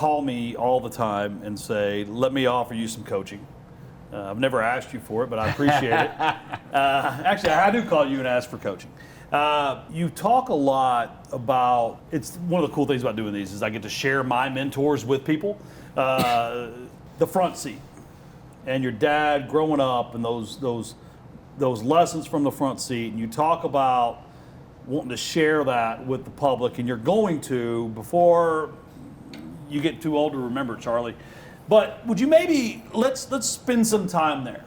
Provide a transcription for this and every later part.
call me all the time and say, let me offer you some coaching. I've never asked you for it, but I appreciate it. Actually, I do call you and ask for coaching. You talk a lot about, it's one of the cool things about doing these is I get to share my mentors with people. The front seat and your dad growing up and those lessons from the front seat, and you talk about wanting to share that with the public, and you're going to before you get too old to remember, Charlie. But would you maybe let's spend some time there.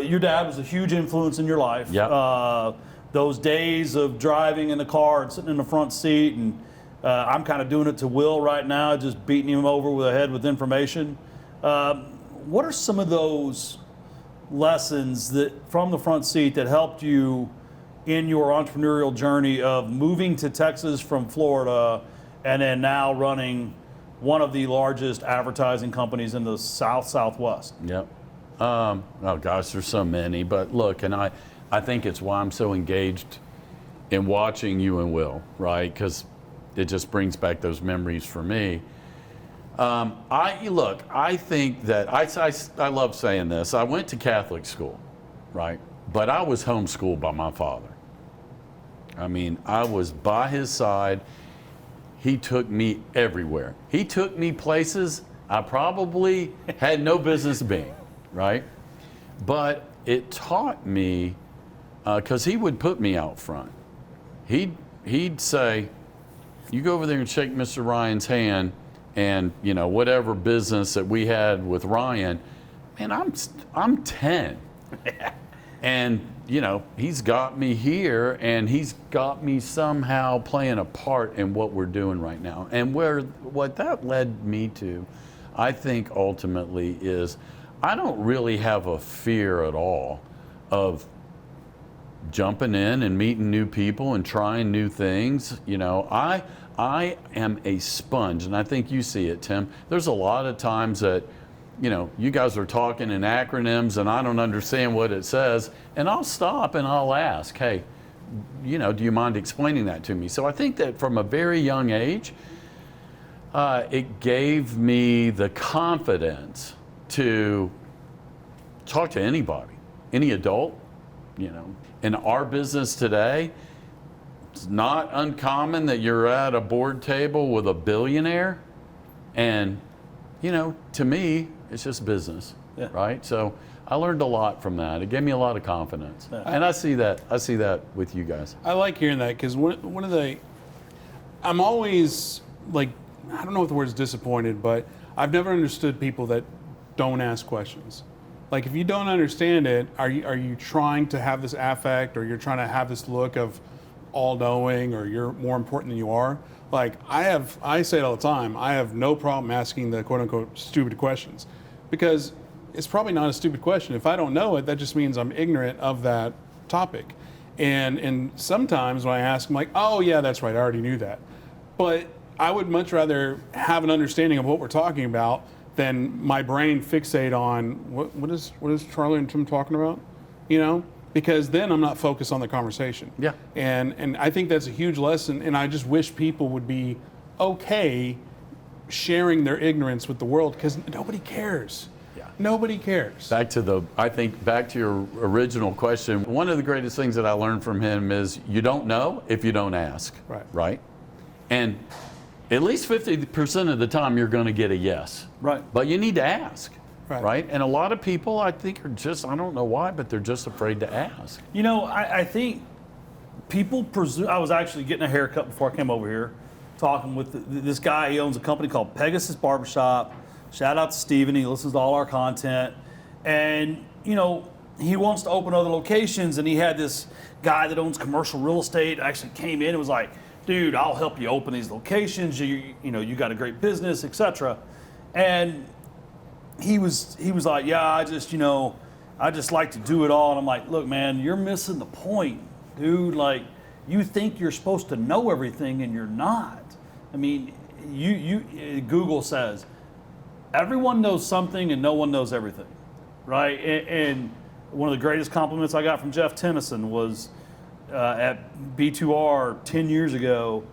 Your dad was a huge influence in your life. Yep. Those days of driving in the car and sitting in the front seat, and I'm kind of doing it to Will right now, just beating him over with the head with information. What are some of those lessons that from the front seat that helped you in your entrepreneurial journey of moving to Texas from Florida and then now running one of the largest advertising companies in the Southwest? Yep. Oh gosh, there's so many. But look, and I think it's why I'm so engaged in watching you and Will, right? Because it just brings back those memories for me. I think that I love saying this. I went to Catholic school, right? But I was homeschooled by my father. I mean, I was by his side. He took me everywhere. He took me places I probably had no business being, right? But it taught me, because he would put me out front. He'd say, you go over there and shake Mr. Ryan's hand, and whatever business that we had with Ryan, man, I'm 10. And he's got me here, and he's got me somehow playing a part in what we're doing right now. And what that led me to, I think ultimately, is I don't really have a fear at all of jumping in and meeting new people and trying new things. I am a sponge, and I think you see it, Tim. There's a lot of times that you guys are talking in acronyms and I don't understand what it says, and I'll stop and I'll ask, hey, do you mind explaining that to me? So I think that from a very young age, it gave me the confidence to talk to anybody, any adult. In our business today, it's not uncommon that you're at a board table with a billionaire, and to me, it's just business, right? So I learned a lot from that. It gave me a lot of confidence, and I see that with you guys. I like hearing that, because I'm always like, I don't know if the word is disappointed, but I've never understood people that don't ask questions. Like, if you don't understand it, are you trying to have this affect, or you're trying to have this look of all-knowing, or you're more important than you are? Like, I say it all the time, I have no problem asking the quote-unquote stupid questions, because it's probably not a stupid question. If I don't know it, that just means I'm ignorant of that topic. And sometimes when I ask, I'm like, oh yeah, that's right, I already knew that. But I would much rather have an understanding of what we're talking about than my brain fixate on what is Charlie and Tim talking about, because then I'm not focused on the conversation. Yeah. And I think that's a huge lesson, and I just wish people would be okay sharing their ignorance with the world, because nobody cares. Yeah. Nobody cares. Back to your original question, one of the greatest things that I learned from him is you don't know if you don't ask. Right? And at least 50% of the time you're going to get a yes. Right. But you need to ask. Right. And a lot of people, I think, are just, I don't know why, but they're just afraid to ask. I think people presume. I was actually getting a haircut before I came over here, talking with this guy. He owns a company called Pegasus Barbershop. Shout out to Steven. He listens to all our content. And, he wants to open other locations. And he had this guy that owns commercial real estate actually came in and was like, dude, I'll help you open these locations. You got a great business, etc. And he was like, yeah, I just like to do it all. And I'm like, look, man, you're missing the point, dude. Like, you think you're supposed to know everything, and you're not. I mean, Google says everyone knows something and no one knows everything, right? And one of the greatest compliments I got from Jeff Tennyson was at B2R 10 years ago.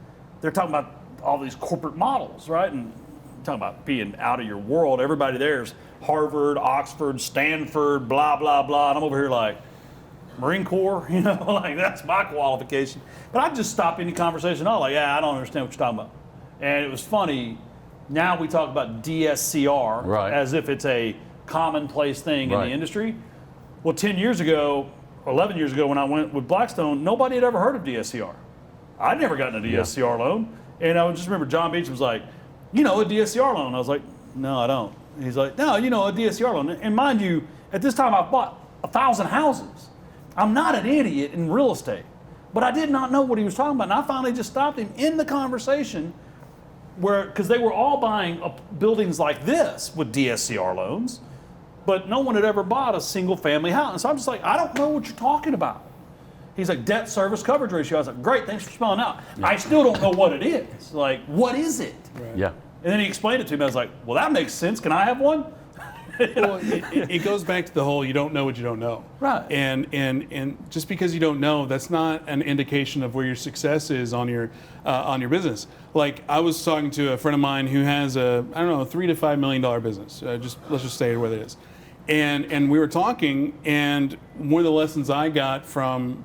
They're talking about all these corporate models, right? And talking about being out of your world. Everybody there's Harvard, Oxford, Stanford, blah, blah, blah. And I'm over here like, Marine Corps, you know, like that's my qualification. But I just stop any conversation. I'm like, yeah, I don't understand what you're talking about. And it was funny. Now we talk about DSCR Right. as if it's a commonplace thing in Right. the industry. Well, 10 years ago, 11 years ago when I went with Blackstone, nobody had ever heard of DSCR. I'd never gotten a DSCR loan. And I just remember John Beach was like, you know, a DSCR loan. I was like, no, I don't. He's like, no, you know, a DSCR loan. And mind you, at this time I've bought 1,000 houses. I'm not an idiot in real estate, but I did not know what he was talking about. And I finally just stopped him in the conversation because they were all buying buildings like this with DSCR loans, but no one had ever bought a single family house. And so I'm just like, I don't know what you're talking about. He's like, debt service coverage ratio. I was like, great, thanks for spelling out. I still don't know what it is. Like, what is it? Right. Yeah. And then he explained it to me. I was like, well, that makes sense. Can I have one? Well, it goes back to the whole you don't know what you don't know. Right. And just because you don't know, that's not an indication of where your success is on your business. Like I was talking to a friend of mine who has a $3 to $5 million business. Let's just say where it is. And we were talking, and one of the lessons I got from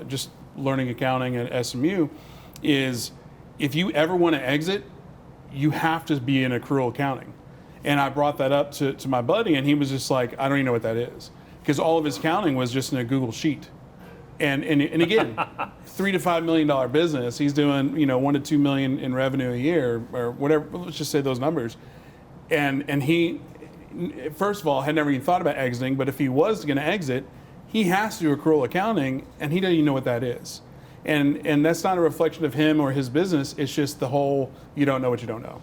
just learning accounting at SMU is if you ever want to exit, you have to be in accrual accounting. And I brought that up to my buddy, and he was just like, I don't even know what that is. Because all of his accounting was just in a Google sheet. And again, $3 to $5 million business, he's doing, $1 to $2 million in revenue a year, or whatever, let's just say those numbers. And he, first of all, had never even thought about exiting, but if he was going to exit, he has to do accrual accounting, and he doesn't even know what that is. And that's not a reflection of him or his business, it's just the whole, you don't know what you don't know.